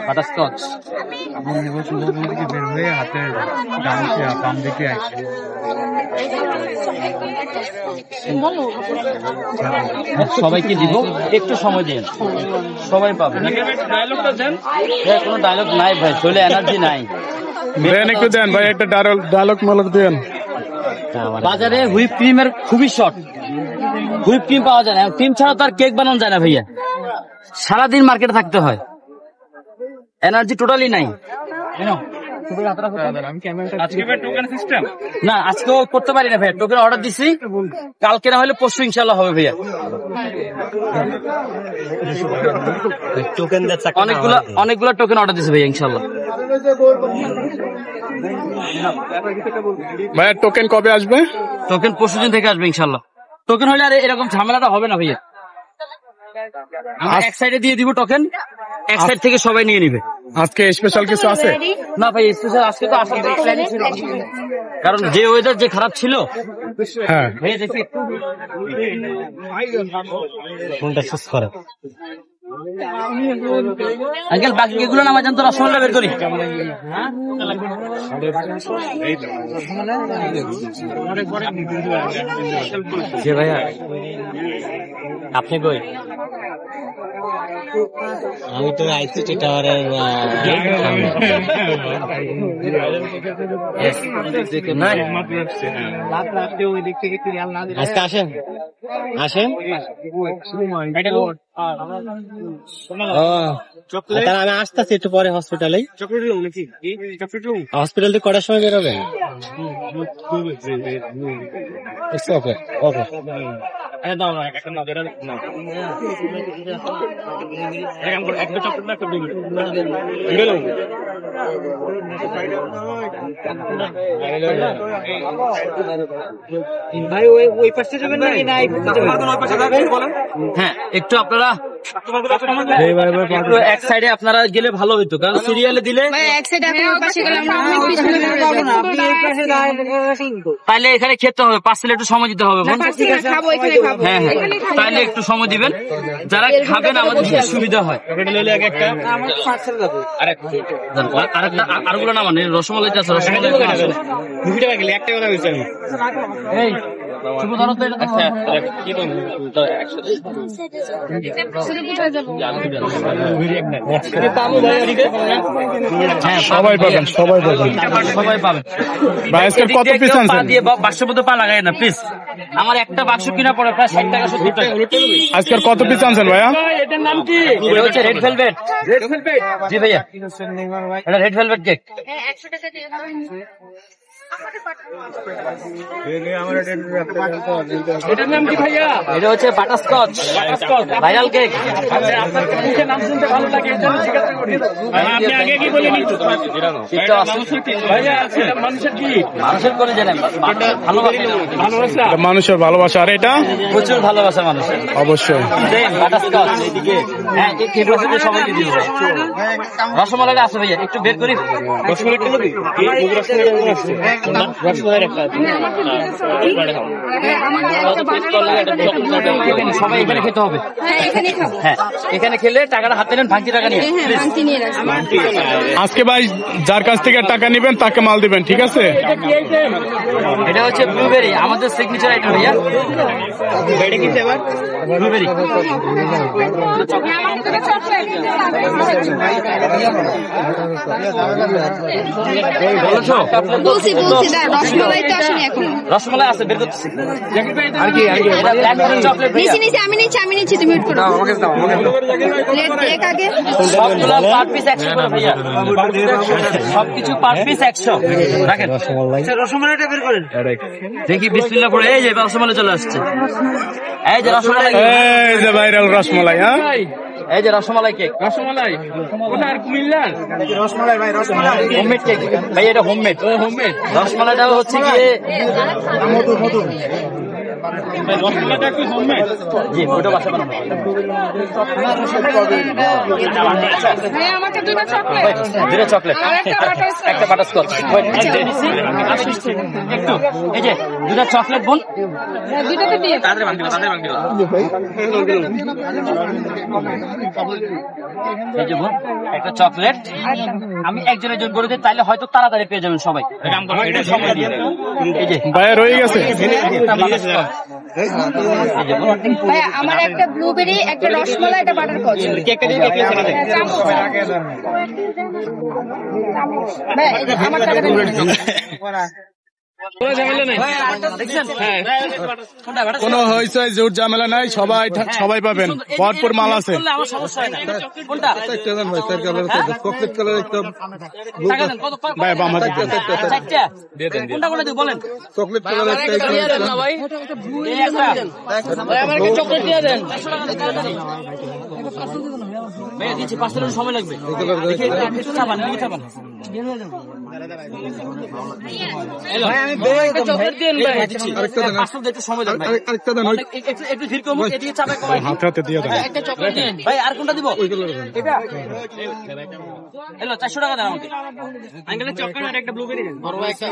Butterscotch বের হয়ে হাতে বাম দিকে আসে। সবাইকে দিব, একটু সময় দিন, সবাই পাবে। কোনো ডায়লগ নাই ভাই, শরীরে এনার্জি নাই। দেন একটু দেন ভাই, একটা ডায়লগ মালক দেন। বাজারে হুইপ ক্রিমের খুবই শর্ট, হুইপ ক্রিম পাওয়া যায় না। ক্রিম ছাড়া তো আর কেক বানানো যায় না ভাইয়া, সারাদিন মার্কেটে থাকতে হয়, এনার্জি টোটালি নাই। না আজকেও করতে পারি না ভাইয়া, টোকেন অর্ডার দিছি, কালকে না হলে পরশু ইনশাল্লাহ হবে ভাইয়া। অনেকগুলো টোকেন অর্ডার দিছি ভাইয়া ইনশাল্লাহ। ভাইয়া টোকেন কবে আসবে? টোকেন পরশু দিন থেকে আসবে ইনশাল্লাহ। টোকেন হলে আর এরকম ঝামেলাটা হবে না ভাইয়া, এক সাইডে দিয়ে দিব টোকেন, এক সাইড থেকে সবাই নিয়ে নিবে। আজকে স্পেশাল কিছু আছে? না ভাই স্পেশাল আজকে তো আসলে কারণ যে ওয়েদার যে খারাপ ছিল। হ্যাঁ ভাইয়া দেখি কোনটা শেষ করে আঙ্কেল, বাকি এগুলো নামা জানতো, রসমালাই বের করি। ভাইয়া আপনি কই? আমি তো আইসিটি টাওয়ারের আজকে আসেন আসেন। আমি আসতেছি একটু পরে হসপিটালে। হসপিটাল থেকে কটার সময় বেরোবেন? ওকে ওকে ভাই ওই পাশে যাবেন নাকি না হ্যাঁ একটু আপনারা এক সাইডে আপনারা গেলে ভালো হইতো, কারণ সিরিয়ালে দিলে তাহলে এখানে খেতে হবে, পার্সেলে একটু সময় দিতে হবে। হ্যাঁ হ্যাঁ তাহলে একটু সময় দিবেন, যারা খাবেন আমাদের সুবিধা হয়। আরগুলো না মানে রসমালাই আছে, রসমালাই একটা কথা বলছি আমি। সবাই পাবেন, সবাই পাবেন, সবাই পাবেন। কত পিস আনছেন? বাক্সের মধ্যে পা লাগাই না প্লিজ, আমার একটা বাক্স কিনা পড়ে প্রায় 60 টাকা 70 টাকা। আজকের কত পিস আনছেন ভাইয়া? এটার নাম কি? এটা হচ্ছে রেড ভেলভেট। রেড ভেলভেট জি ভাইয়া, এটা রেড ভেলভেট কেক। 100 টাকা দিয়ে এটার নাম কি ভাইয়া? এটা হচ্ছে বাটারস্কচ ভাইরাল কেক। আপনার নাম শুনতে ভালো লাগে, আপনি আগে কি বলেন? মানুষের কি মানুষের করে জানেন, ভালোবাসা, মানুষের ভালোবাসা। আর এটা প্রচুর ভালোবাসা মানুষের, অবশ্যই। বাটারস্কচ হ্যাঁ কেক রসে সবাইকে দিব। রসমালাই আছে ভাইয়া, একটু বের করি। সবাই এখানে খেতে হবে। হ্যাঁ এখানে খেলে টাকাটা হাতে নেন, ভাঙতি টাকা নিয়ে। আজকে ভাই যার কাছ থেকে টাকা নেবেন তাকে মাল দিবেন, ঠিক আছে? এটা হচ্ছে ব্লুবেরি, আমাদের সিগনেচার আইটেম ভাইয়া। ব্লুবেরি রসমালাই আছে, বের করতেছি। সবকিছু পার পিস 100 রাখেন। রসমালাইটা বের করেন দেখি, বিসমিল্লাহ করে। এই যে রসমালাই চলে আসছে, এই যে রসমালাই, এই যে ভাইরাল রসমালাই। হ্যাঁ এই যে রসমালাই কেক। রসমালাই ওটা আর কুমিল্লার রসমালাই ভাই, রসমালাই হোমমেড কেক ভাই, এটা হোমমেড। হোমমেড রসমালাইটা হচ্ছে গিয়ে মশলাটা একটু জমবে। জি ওটা বাসা বানানো ভাই আমাকে দুটো চকলেট দুটো চকলেট আর একটা বাটারস্কচ। একটা বাটারস্কচ একটু এই যে দুটো চকলেট বোন দুটোতে দিয়ে এই যে বোন একটা চকলেট আমি একজনের জন্য করে দিই তাইলে হয়তো তাড়াতাড়ি পেয়ে যাবেন সবাই একটু সময় দিয়ে এই যে ভাইয়া রয়ে গেছে একটা butterscotch। এই যে বোন ভাই আমার একটা ব্লুবেরি, একটা রসমালাই, একটা বাটারস্কচ। কেকটা দিয়ে কেক ছেড়ে দেন। ভাই আমার টাকা দেন। দেখছেন কোনো হয়েছে জোর ঝামেলা নাই, সবাই পাবেন, ভরপুর মাল আছে। আমার সমস্যা হয় না কোনটা চকলেট কালার একটা টাকা দেন কত ভাই বাম হাতে চারটা কোনটা কোনটা দিই বলেন চকলেট কালার একটা এই একটা আমার একটা চকলেট দিয়ে দেন ভাই দিচ্ছি 5 মিনিট সময় লাগবে দেখি একটু চাপান একটু চাপান একটা চকলেট দেন ভাই দিচ্ছি আরেকটা দেন। 5 মিনিট একটু সময় দেন ভাই আরেকটা দেন একটু ধীর কম এদিকে চাপা কমাই হাতে হাতে দিয়ে দেন। একটা চকলেট দিন ভাই আর কোনটা দিব ওইগুলো দেন। এটা হ্যালো 400 টাকা দেন আমাকে আঙ্কেলের চকলেট আর একটা ব্লুবেরি দেন বড় একটা